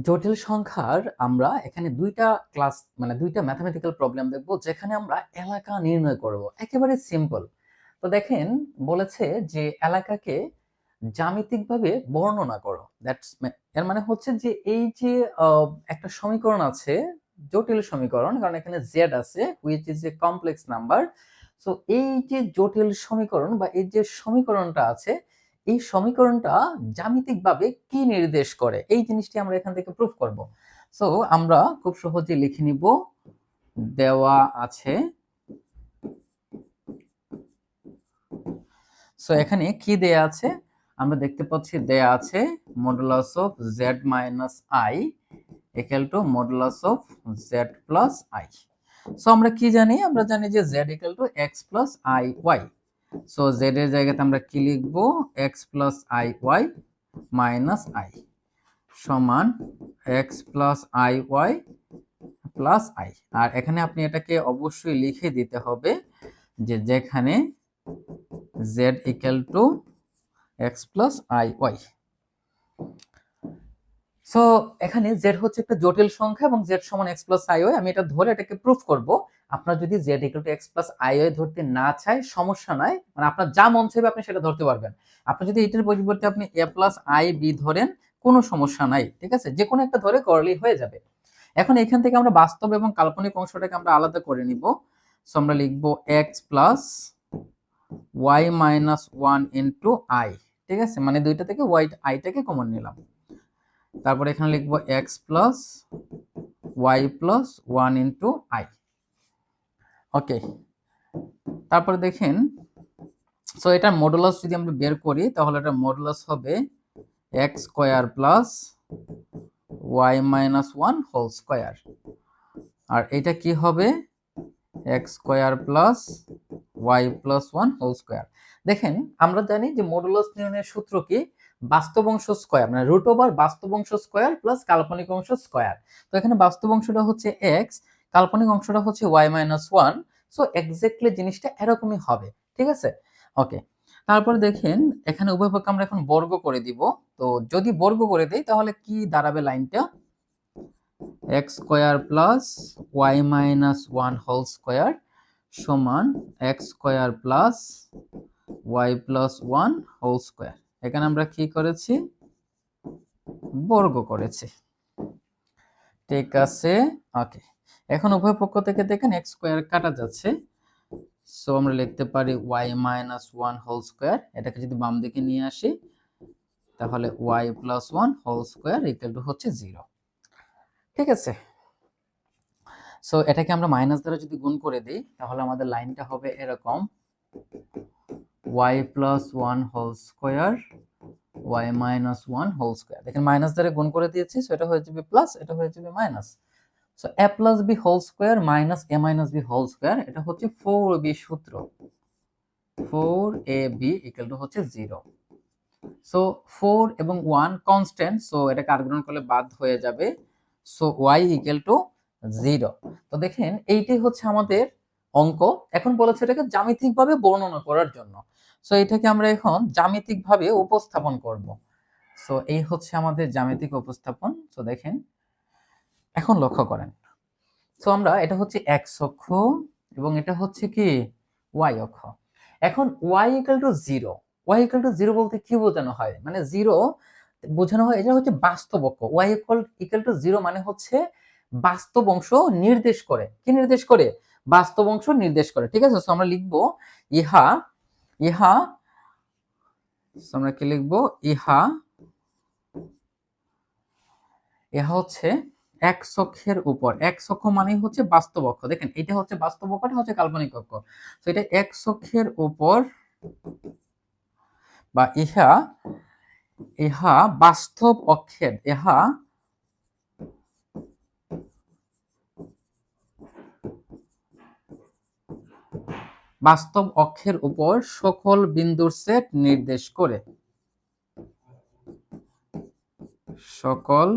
জটিল সংখ্যার আমরা এখানে দুইটা ক্লাস মানে দুইটা ম্যাথমেটিক্যাল প্রবলেম দেখব যেখানে আমরা এলাকা নির্ণয় করব। একেবারে সিম্পল। তো দেখেন বলেছে যে এলাকাকে জ্যামিতিকভাবে বর্ণনা করো। এর মানে হচ্ছে যে এই যে একটা সমীকরণ আছে, জটিল সমীকরণ, কারণ এখানে জেড আছে which is a complex number. So এই যে জটিল সমীকরণ বা এই যে সমীকরণটা আছে, এই সমীকরণটা জ্যামিতিকভাবে কি নির্দেশ করে এই জিনিসটি আমরা এখান থেকে প্রুফ করব। সো আমরা খুব সহজে লিখে নিব, দেওয়া আছে। সো এখানে কি দেয়া আছে আমরা দেখতে পাচ্ছি, দেয়া আছে modulus of z minus i equal to modulus of z plus i. So আমরা কি জানি, আমরা জানি যে z equal to x plus I y. So z এর জায়গাতে আমরা কি লিখব, x plus I y minus i সমান x plus I y plus i. আর এখানে আপনি এটাকে অবশ্যই লিখে দিতে হবে যে যেখানে z equal to x plus I y. So এখানে জেড হচ্ছে একটা জটিল সংখ্যা এবং জেড সমান এক্স প্লাস আই ওয়াই। আমি এটা ধরে এটাকে প্রুফ করব। আপনার যদি Z equal to x plus I Y ধরতে না চায় সমস্যা নাই, মানে আপনার যা মন চাইবে আপনি সেটা ধরতে পারবেন। আপনি যদি এটার পরিবর্তে আপনি এ প্লাস আই বি ধরেন কোনো সমস্যা নাই, ঠিক আছে, যে কোনো একটা ধরে করলেই হয়ে যাবে। এখন এখান থেকে আমরা বাস্তব এবং কাল্পনিক অংশটাকে আমরা আলাদা করে নিব। সো আমরা লিখব x plus Y minus one into I, ঠিক আছে, মানে দুইটা থেকে ওয়াই আইটাকে কমন নিলাম। তারপরে এখানে লিখবো x plus y plus one into i. Okay, তারপরে দেখেন, সো এটা মডুলাস যদি আমরা বের করি তাহলে এটা মডুলাস হবে x square plus Y minus one whole square. আর এটা কি হবে, x square plus y plus one whole square. দেখেন আমরা জানি যে মডুলাস নির্ণয়ের সূত্র কি, বাস্তব অংশ স্কোয়ার মানে রুট ওভার বাস্তব অংশ স্কোয়ার প্লাস কাল্পনিক অংশ স্কোয়ার। তো এখানে বাস্তব অংশটা হচ্ছে এক্স, কাল্পনিক অংশটা হচ্ছে Y minus one. So exactly জিনিসটা এরকমই হবে, ঠিক আছে। ওকে, তারপর দেখেন এখানে উভয় পক্ষে আমরা এখন বর্গ করে দিব। তো যদি বর্গ করে দেই তাহলে কি দাঁড়াবে লাইনটা, x square plus Y minus one whole square সমান x square plus y plus one whole square. এখানে আমরা কি করেছি, বর্গ করেছি, ঠিক আছে। ওকে, এখন উভয় পক্ষ থেকে দেখেন এক্স স্কোয়ার কাটা যাচ্ছে। সো আমরা লিখতে পারি Y minus one whole square. এটাকে যদি বাম দিকে নিয়ে আসি তাহলে Y plus one whole square equal to হচ্ছে 0, ঠিক আছে। সো এটাকে আমরা মাইনাস দ্বারা যদি গুণ করে দিই তাহলে আমাদের লাইনটা হবে এরকম, y plus one whole square y minus one whole square. দেখেন মাইনাস দ্বারা গুণ করে দিয়েছি, সো এটা হয়ে যাবে প্লাস, এটা হয়ে যাবে minus. So a plus b whole square minus a minus b whole square, এটা হচ্ছে 4ab সূত্র, 4ab ইকুয়াল টু হচ্ছে 0। সো 4 এবং 1 কনস্ট্যান্ট, সো এটাকে আর্গুমেন্ট করলে বাদ হয়ে যাবে। So y equal to 0। তো দেখেন এইটাই হচ্ছে আমাদের অঙ্ক। এখন বলেছে এটাকে জ্যামিতিকভাবে বর্ণনা করার জন্য। সো এটাকে আমরা এখন জ্যামিতিকভাবে উপস্থাপন করব। সো এই হচ্ছে আমাদের জ্যামিতিক উপস্থাপন। সো দেখেন এখন লক্ষ্য করেন, সো আমরা এটা হচ্ছে x অক্ষ এবং এটা হচ্ছে কি y অক্ষ। এখন y equal to 0, y equal to 0 বলতে কি বোঝানো হয়, মানে 0 বোঝানো হয় এটা হচ্ছে বাস্তব অক্ষ। y ইকুয়াল টু 0 মানে হচ্ছে বাস্তব অংশ নির্দেশ করে, কি নির্দেশ করে, বাস্তব অংশ নির্দেশ করে, ঠিক আছে। সো আমরা লিখব ইহা ইহা আমরা কি লিখব, ইহা ইহা হচ্ছে x অক্ষের উপর, x অক্ষ মানে হচ্ছে বাস্তব অক্ষ। দেখেন এটা হচ্ছে বাস্তব অক্ষ, এটা হচ্ছে কাল্পনিক অক্ষ। তো এটা x অক্ষের উপর বা ইহা ইহা বাস্তব অক্ষের, ইহা বাস্তব অক্ষের উপর সকল বিন্দুর সেট নির্দেশ করে, সকল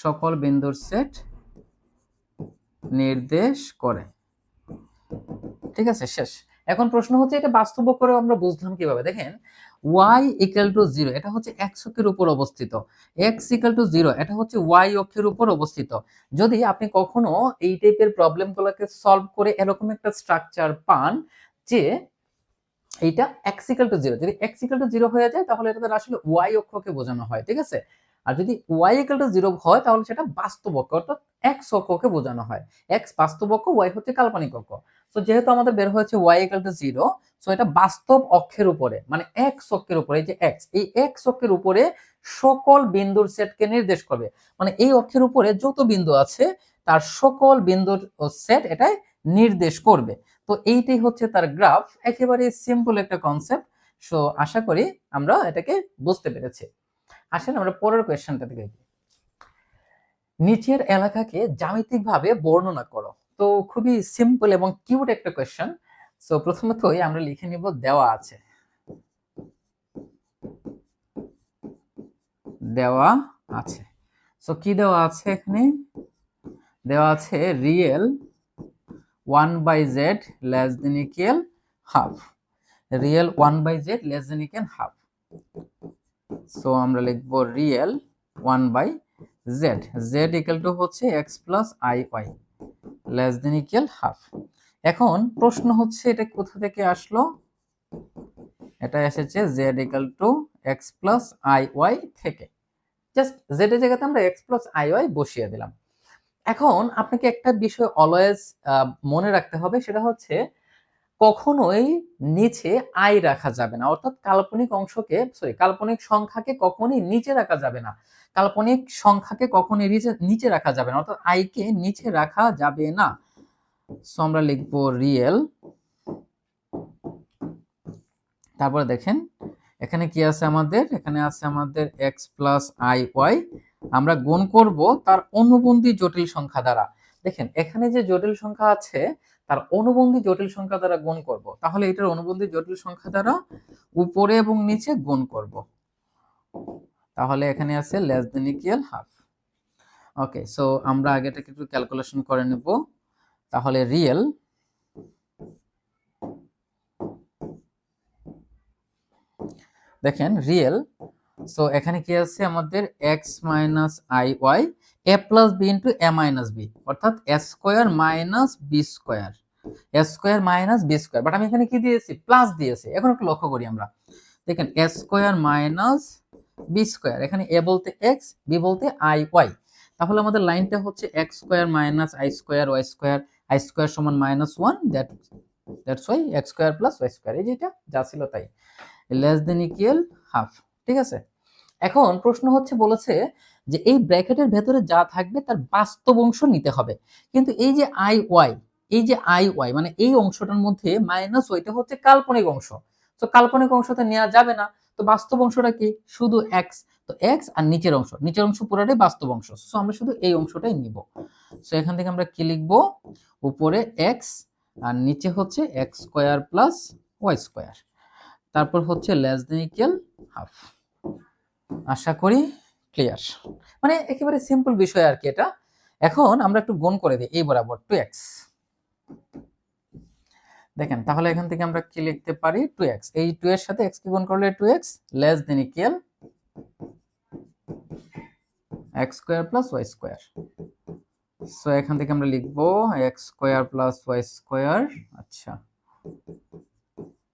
সকল বিন্দুর সেট নির্দেশ করে, ঠিক আছে, শেষ। এখন প্রশ্ন হচ্ছে এটা বাস্তব করে আমরা বুঝলাম কিভাবে, দেখেন y ইকুয়াল টু 0 এটা হচ্ছে x অক্ষের উপর অবস্থিত, x ইকুয়াল টু 0 এটা হচ্ছে y অক্ষের উপর অবস্থিত। যদি আপনি কখনো এই টাইপের প্রবলেমগুলোকে সলভ করে এরকম একটা স্ট্রাকচার পান যে এইটা x ইকুয়াল টু 0, যদি x ইকুয়াল টু 0 হয়ে যায় তাহলে এটা দ্বারা আসলে y অক্ষকে বোঝানো হয়, ঠিক আছে। আর যদি y ইকুয়াল টু 0 হয় তাহলে সেটা বাস্তব অক্ষ অর্থাৎ x অক্ষকে বোঝানো হয়। x বাস্তব অক্ষ, y হচ্ছে কাল্পনিক অক্ষ। সো যেহেতু আমাদের বের হয়েছে y ইকুয়াল টু 0, সো এটা বাস্তব অক্ষের উপরে মানে x অক্ষের উপরে, এই যে x, এই x অক্ষের উপরে সকল বিন্দুর সেটকে নির্দেশ করবে। মানে এই অক্ষের উপরে যত বিন্দু আছে তার সকল বিন্দুর সেট এটাই নির্দেশ করবে। তো এইটাই হচ্ছে তার গ্রাফ, একেবারে সিম্পল একটা কনসেপ্ট। সো আশা করি আমরা এটাকে বুঝতে পেরেছি। আসেন আমরা পরের কোয়েশ্চেনটা দেখি। নিচের এলাকাকে জ্যামিতিকভাবে বর্ণনা করো। তো খুবই সিম্পল এবং কিউট একটা কোয়েশ্চেন। সো প্রথমতই আমরা লিখে নিব দেওয়া আছে, দেওয়া আছে। সো কি দেওয়া আছে এখানে? দেওয়া আছে real 1/z less than equal half, real 1/z less than equal half. So আমরা লিখব real 1/z, z equal to হচ্ছে x plus iy less than equal half. এখন প্রশ্ন হচ্ছে এটা কোথা থেকে আসলো? এটা এসেছে z equal to x plus iy থেকে। জাস্ট z এর জায়গাতে আমরা x প্লাস iy বসিয়ে দিলাম। এখন আপনাকে একটা বিষয় অলওয়েজ মনে রাখতে হবে, সেটা হচ্ছে কখনোই নিচে আই রাখা যাবে না, অর্থাৎ কাল্পনিক অংশকে কাল্পনিক সংখ্যাকে কখনোই নিচে রাখা যাবে না, কাল্পনিক সংখ্যাকে কখনোই নিচে রাখা যাবে না, অর্থাৎ আই কে নিচে রাখা যাবে না। সো আমরা লিখব রিয়েল, তারপরে দেখেন এখানে কি আছে আমাদের, এখানে আছে আমাদের x প্লাস আই ওয়াই, আমরা গুণ করব তার অনুবন্ধী জটিল সংখ্যা দ্বারা। দেখেন এখানে যে জটিল সংখ্যা আছে তার অনুবন্ধী জটিল সংখ্যা দ্বারা গুণ করব, তাহলে এটার অনুবন্ধী জটিল সংখ্যা দ্বারা উপরে এবং নিচে গুণ করব, তাহলে এখানে আছে লেস দেন ইকুয়াল হাফ। ওকে, সো আমরা আগে এটাকে একটু ক্যালকুলেশন করে নেব। তাহলে রিয়েল দেখেন রিয়েল, সো এখানে কি আছে আমাদের x minus i y a plus b into a minus b, অর্থাৎ a square minus b square, a square minus b square, but আমি এখানে কি দিয়েছি? প্লাস দিয়েছি। এখন একটু লক্ষ্য করি আমরা, দেখেন a square minus b square, এখানে এ বলতে x, বি বলতে আই ওয়াই, তাহলে আমাদের লাইনটা হচ্ছে x square minus i square y square, i square সমান minus one, that's y x square plus Y square, এই যেটা যা ছিল তাই, লেস দেন ইকুয়াল হাফ। ঠিক আছে, এখন প্রশ্ন হচ্ছে বলেছে যে এই ব্র্যাকেটের ভেতরে যা থাকবে তার বাস্তব অংশ নিতে হবে, কিন্তু এই যে আই ওয়াই, এই যে আই ওয়াই মানে এই অংশটার মধ্যে মাইনাস ওইটা হচ্ছে কাল্পনিক অংশ, তো কাল্পনিক অংশটা নেওয়া যাবে না, তো বাস্তব অংশটা কি? শুধু এক্স, তো এক্স আর নিচের অংশ, নিচের অংশ পুরোটাই বাস্তব অংশ, সো আমরা শুধু এই অংশটাই নিব। সো এখান থেকে আমরা কি লিখব? উপরে এক্স আর নিচে হচ্ছে X square plus Y square, তারপর হচ্ছে লেস দেন ইকুয়াল হাফ। আশা করি ক্লিয়ার, মানে একেবারে সিম্পল বিষয় আর কি এটা। এখন আমরা একটু গুণ করে দিই এই বরাবর 2x, দেখেন তাহলে এখান থেকে আমরা কি লিখতে পারি? 2x, এই 2 এর সাথে x কে গুণ করলে 2x less than equal x square plus y square. So এখান থেকে আমরা লিখব x square plus y square, আচ্ছা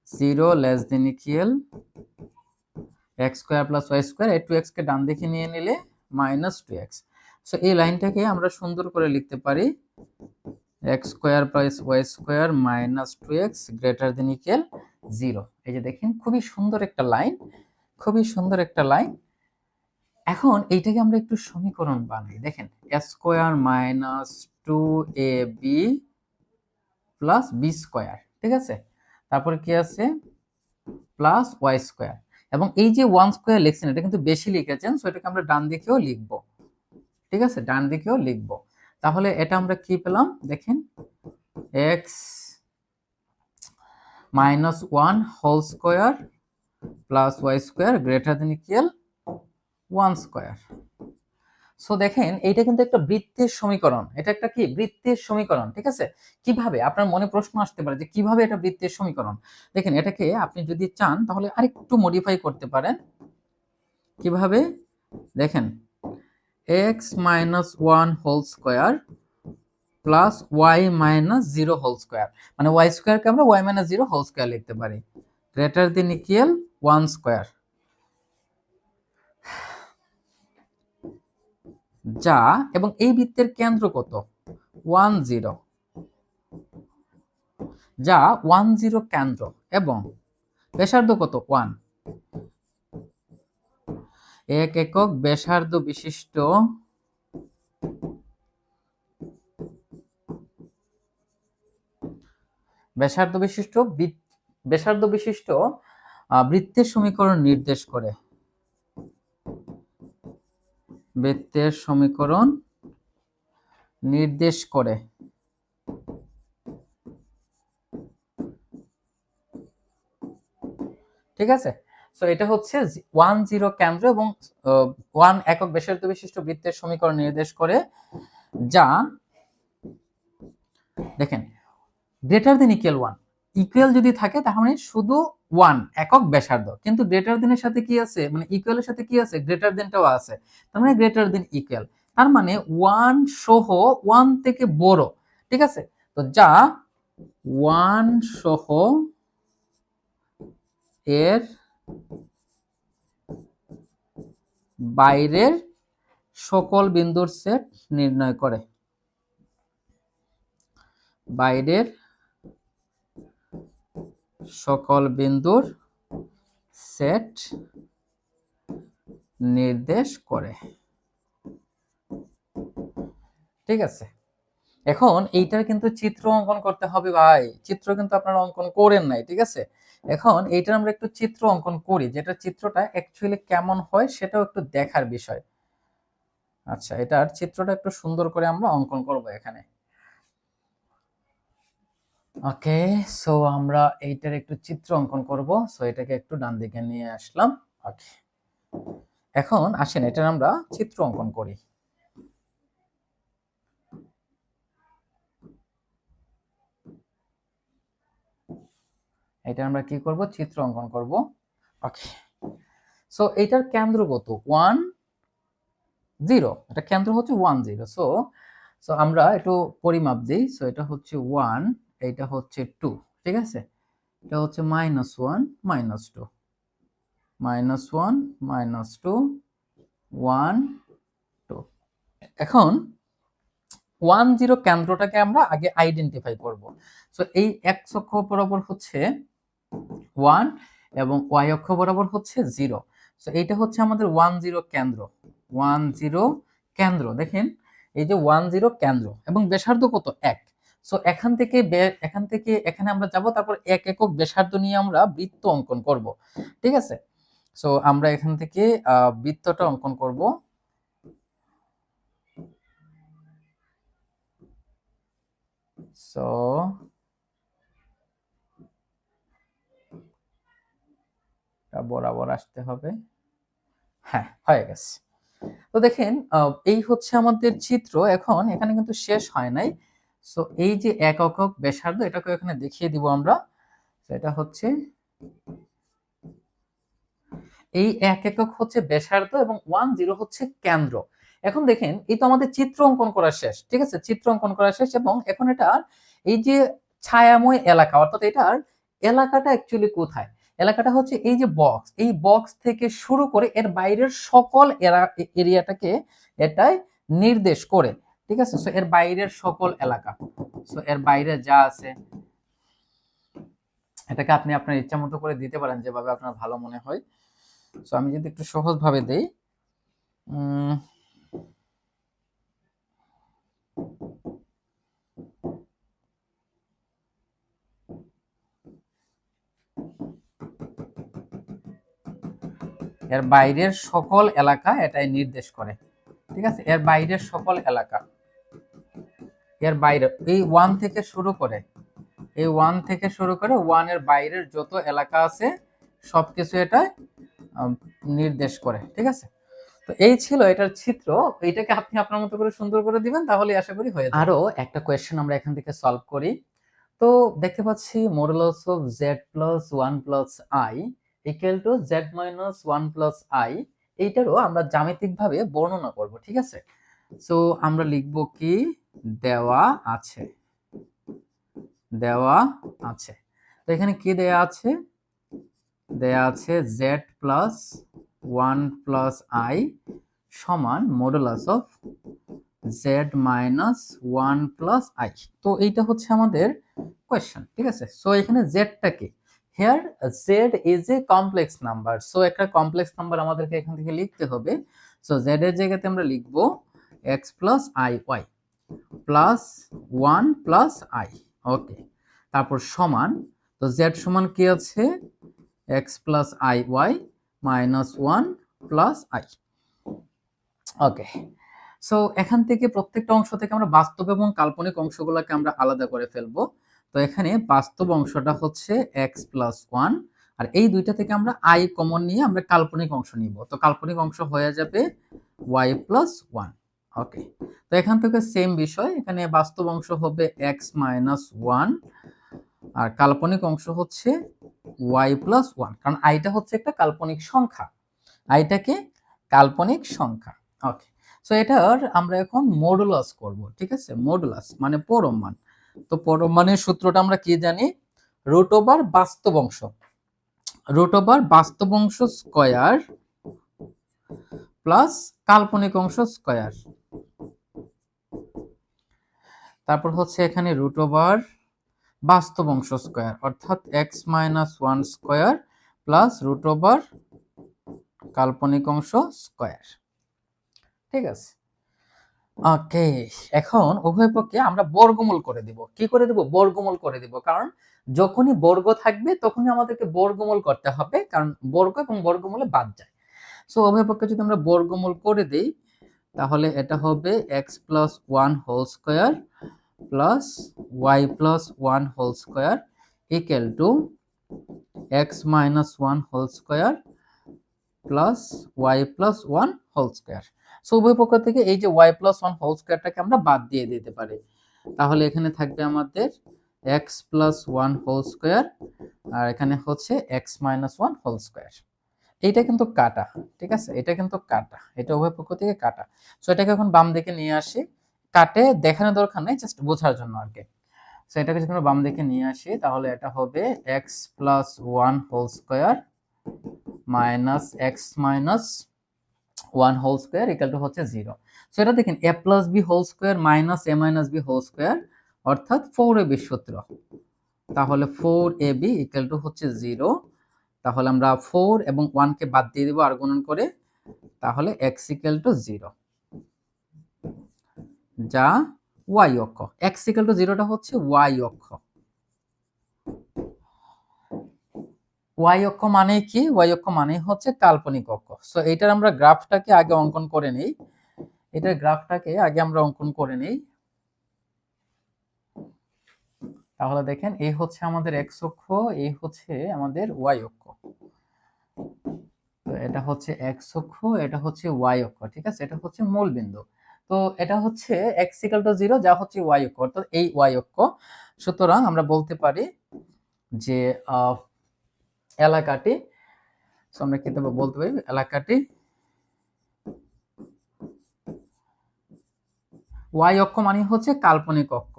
0 less than equal x square plus y square, এই 2x কে ডান দিকে নিয়ে নিলে মাইনাস 2x। সো এই লাইনটাকে আমরা সুন্দর করে লিখতে পারি x square plus y square minus 2x greater than equal 0। এই যে দেখেন খুবই সুন্দর একটা লাইন, খুবই সুন্দর একটা লাইন। এখন এইটাকে আমরা একটু সমীকরণ বানাই, দেখেন a square minus 2ab plus b square, ঠিক আছে, তারপরে কি আছে? প্লাস y স্কয়ার, এবং এই যে 1 স্কয়ার লিখছেন এটা কিন্তু বেশি লিখেছেন, সো এটাকে আমরা ডান দিকেও লিখব, ঠিক আছে, ডান দিকেও লিখব। তাহলে এটা আমরা কি পেলাম? দেখেন x minus 1 whole square plus y square greater than equal 1 square. So দেখেন এইটা কিন্তু একটা বৃত্তের সমীকরণ, এটা একটা কি বৃত্তের সমীকরণ, ঠিক আছে। কিভাবে, আপনার মনে প্রশ্ন আসতে পারে যে কিভাবে এটা বৃত্তের সমীকরণ। দেখেন এটাকে আপনি যদি চান তাহলে আরেকটু মডিফাই করতে পারেন। কিভাবে, দেখেন x minus one whole square plus Y minus zero whole square, মানে ওয়াই স্কোয়ারকে আমরা Y minus zero whole square লিখতে পারি, greater than equal one square, যা এবং এই বৃত্তের কেন্দ্র কত 10, যা 10 কেন্দ্র এবং ব্যাসার্ধ কত 1, 1 একক ব্যাসার্ধ বিশিষ্ট বৃত্তের সমীকরণ নির্দেশ করে, বৃত্তের সমীকরণ নির্দেশ করে। ঠিক আছে, সো এটা হচ্ছে 10 কেন্দ্র এবং 1 একক ব্যাসার্ধ বিশিষ্ট বৃত্তের সমীকরণ নির্দেশ করে, যা দেখেন গ্রেটার দেন ইকুয়াল 1, ইকুয়াল যদি থাকে তাহলে শুধু 1 একক ব্যাসার্ধ, কিন্তু গ্রেটার দেনের সাথে কি আছে, মানে ইকুয়ালের সাথে কি আছে, গ্রেটার দেনটাও আছে, তার মানে গ্রেটার দেন ইকুয়াল, তার মানে 1 সহ 1 থেকে বড়। ঠিক আছে, তো যা 1 সহ এর বাইরের সকল বিন্দুর সেট নির্ণয় করে, বাইরের সকল বিন্দুর সেট নির্দেশ করে। ঠিক আছে, এখন এইটার কিন্তু চিত্র অঙ্কন করতে হবে ভাই, চিত্র কিন্তু আপনারা অঙ্কন করেন নাই। ঠিক আছে, এখন এইটার আমরা একটু চিত্র অঙ্কন করি, যেটা চিত্রটা অ্যাকচুয়ালি কেমন হয় সেটাও একটু দেখার বিষয়। আচ্ছা, এটার চিত্রটা একটু সুন্দর করে আমরা অঙ্কন করব এখানে। ওকে, সো আমরা এইটার একটু চিত্র অঙ্কন করব। সো এটাকে একটু ডান দিকে নিয়ে আসলাম। ওকে, এখন আসেন এটার আমরা চিত্র অঙ্কন করি। এটা আমরা কি করব, চিত্র অঙ্কন করব। ওকে, সো এইটার কেন্দ্র কত 1, 0, এটা কেন্দ্র হচ্ছে 1, 0। সো সো আমরা একটু পরিমাপ দিই। সো এটা হচ্ছে 1, এইটা হচ্ছে 2। ঠিক আছে, এটা হচ্ছে -1, -2, -1, -2, 1, 2। এখন 1, 0 কেন্দ্রটাকে আমরা আগে আইডেন্টিফাই করব। সো এই এক্স অক্ষ বরাবর হচ্ছে 1 এবং ওয়াই অক্ষ বরাবর হচ্ছে 0। সো এইটা হচ্ছে আমাদের 1, 0 কেন্দ্র, 1, 0 কেন্দ্র। দেখেন এই যে 1, 0 কেন্দ্র এবং ব্যাসার্ধ কত 1। সো এখান থেকে এখানে আমরা যাব, তারপর 1 একক ব্যাসার্ধ নিয়ে আমরা বৃত্ত অঙ্কন করব। ঠিক আছে, সো আমরা এখান থেকে বৃত্তটা অঙ্কন করব। সো বরাবর আসতে হবে। হ্যাঁ, হয়ে গেছে। তো দেখেন এই হচ্ছে আমাদের চিত্র। এখন এখানে কিন্তু শেষ হয় নাই। সো এই যে 1 একক ব্যাসার্ধ, এটাকে এখানে দেখিয়ে দিব আমরা। এটা হচ্ছে এই 1 একক হচ্ছে ব্যাসার্ধ এবং 1, 0 হচ্ছে কেন্দ্র। এখন দেখেন এই তো আমাদের চিত্র অঙ্কন করা শেষ। ঠিক আছে, চিত্র অঙ্কন করা শেষ এবং এখন এটা এই যে ছায়াময় এলাকা, অর্থাৎ এটার এলাকাটা অ্যাকচুয়ালি কোথায়, এলাকাটা হচ্ছে এই যে বক্স, এই বক্স থেকে শুরু করে এর বাইরের সকল এরিয়াটাকে এটাই নির্দেশ করে। ঠিক আছে, সো এর বাইরের সকল এলাকা, সো এর বাইরে যা আছে এটাকে আপনি আপনার ইচ্ছা মতো করে দিতে পারেন, যেভাবে আপনার ভালো মনে হয়। সো আমি যদি একটু সহজ ভাবে দেই, এর বাইরের সকল এলাকা এটাই নির্দেশ করে। ঠিক আছে, এর বাইরের সকল এলাকা, এর বাইরে এই 1 থেকে শুরু করে, এই 1 থেকে শুরু করে 1 এর বাইরের যত এলাকা আছে সবকিছু এটা নির্দেশ করে। ঠিক আছে, তো এই ছিল এটার চিত্র। এটাকে আপনি আপনার মতো করে সুন্দর করে দিবেন, তাহলে আশা করি হয়ে যাবে। আরো একটা কোয়েশ্চেন আমরা এখান থেকে সলভ করি। তো দেখতে পাচ্ছি modulus of z plus 1 plus i equal to z minus 1 plus i। এইটারও আমরা জ্যামিতিকভাবে বর্ণনা করব, ঠিক আছে? সো আমরা লিখব কি, দেওয়া আছে, দেওয়া আছে। তো এখানে কি দেয়া আছে? দেয়া আছে z প্লাস 1 প্লাস i সমান modulus of z minus 1 plus i। তো এইটা হচ্ছে আমাদের কোয়েশ্চেন, ঠিক আছে? সো এখানে z টা কি? Here z is a complex number. So একটা কমপ্লেক্স নাম্বার আমাদেরকে এখান থেকে লিখতে হবে। সো z এর জায়গাতে আমরা লিখব x plus i y plus 1 plus i। ওকে, তারপর সমান, তো z সমান কি আছে? x plus i y minus 1 plus i। Okay, so এখান থেকে প্রত্যেকটা অংশ থেকে আমরা বাস্তব এবং কাল্পনিক অংশগুলোকে আমরা আলাদা করে ফেলবো। তো এখানে বাস্তব অংশটা হচ্ছে x প্লাস 1, আর এই দুইটা থেকে আমরা i কমন নিয়ে আমরা কাল্পনিক অংশ নিব। তো কাল্পনিক অংশ হয়ে যাবে y প্লাস 1। ওকে, তো এখান থেকে সেম বিষয়, এখানে বাস্তব অংশ হবে x মাইনাস 1 আর কাল্পনিক অংশ হচ্ছে y প্লাস 1, কারণ আইটা হচ্ছে একটা কাল্পনিক সংখ্যা, আইটাকে কাল্পনিক সংখ্যা। ওকে, সো এটার আমরা এখন মডুলাস করব, ঠিক আছে? মডুলাস মানে পরম মান। তো পরম মানের সূত্রটা আমরা কি জানি? রুট ওভার বাস্তব অংশ, রুট ওভার বাস্তব অংশ স্কয়ার প্লাস কাল্পনিক অংশ স্কয়ার, তারপর হচ্ছে এখানে রুট ওভার বাস্তব অংশ স্কয়ার অর্থাৎ x minus 1 square plus root over কাল্পনিক অংশ স্কয়ার, ঠিক আছে? ওকে, এখন উভয় পক্ষে আমরা বর্গমূল করে দিব। কি করে দিব? বর্গমূল করে দিব, কারণ যখনই বর্গ থাকবে তখনই আমাদেরকে বর্গমূল করতে হবে, কারণ বর্গ এবং বর্গমূলে বাদ যায়। সো উভয় পক্ষে যদি আমরা বর্গমূল করে দেই, তাহলে এটা হবে x plus 1 whole square plus y plus 1 whole square equal to x minus 1 whole square plus y plus 1 whole square. So উভয় পক্ষ থেকে এই যে y প্লাস 1 হোল স্কয়ারটাকে আমরা বাদ দিয়ে দিতে পারি। তাহলে এখানে থাকবে আমাদের x প্লাস 1 হোল স্কয়ার আর এখানে হচ্ছে x মাইনাস 1 হোল স্কয়ার। এইটা কিন্তু কাটা, ঠিক আছে? এটা কিন্তু কাটা, এটা উভয় পক্ষ থেকে কাটা। সো এটাকে এখন বাম দিকে নিয়ে আসি। কাটে দেখানোর দরকার নেই, জাস্ট বোঝার জন্য আর কি। সো এটাকে যদি আমরা বাম দিকে নিয়ে আসি, তাহলে এটা হবে x plus 1 whole square minus x minus 1 whole square equal to হচ্ছে 0। সো এটা দেখেন a plus b whole square minus a minus b whole square অর্থাৎ 4ab সূত্র। তাহলে 4ab ইকুয়াল টু হচ্ছে 0। তাহলে আমরা 4 এবং 1 কে বাদ দিয়ে দেব আর গুণন করে, তাহলে x ইকুয়াল টু 0, যা y অক্ষ। x ইকুয়াল টু 0টা হচ্ছে y অক্ষ। y অক্ষ মানে কি? y অক্ষ মানে হচ্ছে কাল্পনিক অক্ষ। সো এটার আমরা গ্রাফটাকে আগে অঙ্কন করে নেই, এটার গ্রাফটাকে আগে আমরা অঙ্কন করে নেই। তাহলে দেখেন এই হচ্ছে আমাদের x অক্ষ, এই হচ্ছে আমাদের y অক্ষ। তো এটা হচ্ছে x অক্ষ, এটা হচ্ছে y অক্ষ, ঠিক আছে? এটা হচ্ছে মূল বিন্দু। তো এটা হচ্ছে x ইকুয়াল টু 0, যা হচ্ছে y অক্ষ, অর্থাৎ এই y অক্ষ। সুতরাং আমরা বলতে পারি যে এলাকাটি, আমরা কি বলতে পারি, এলাকাটি y অক্ষ মানে হচ্ছে কাল্পনিক অক্ষ।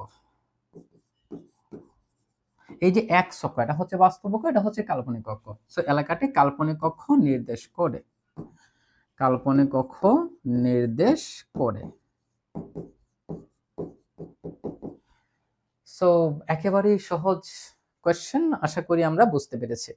এই যে x অক্ষ, এটা হচ্ছে বাস্তব অক্ষ, এটা হচ্ছে কাল্পনিক অক্ষ। সো এলাকাটি কাল্পনিক অক্ষ নির্দেশ করে, কাল্পনিক অক্ষ নির্দেশ করে। সো একেবারেই সহজ কোয়েশ্চেন, আশা করি আমরা বুঝতে পেরেছি।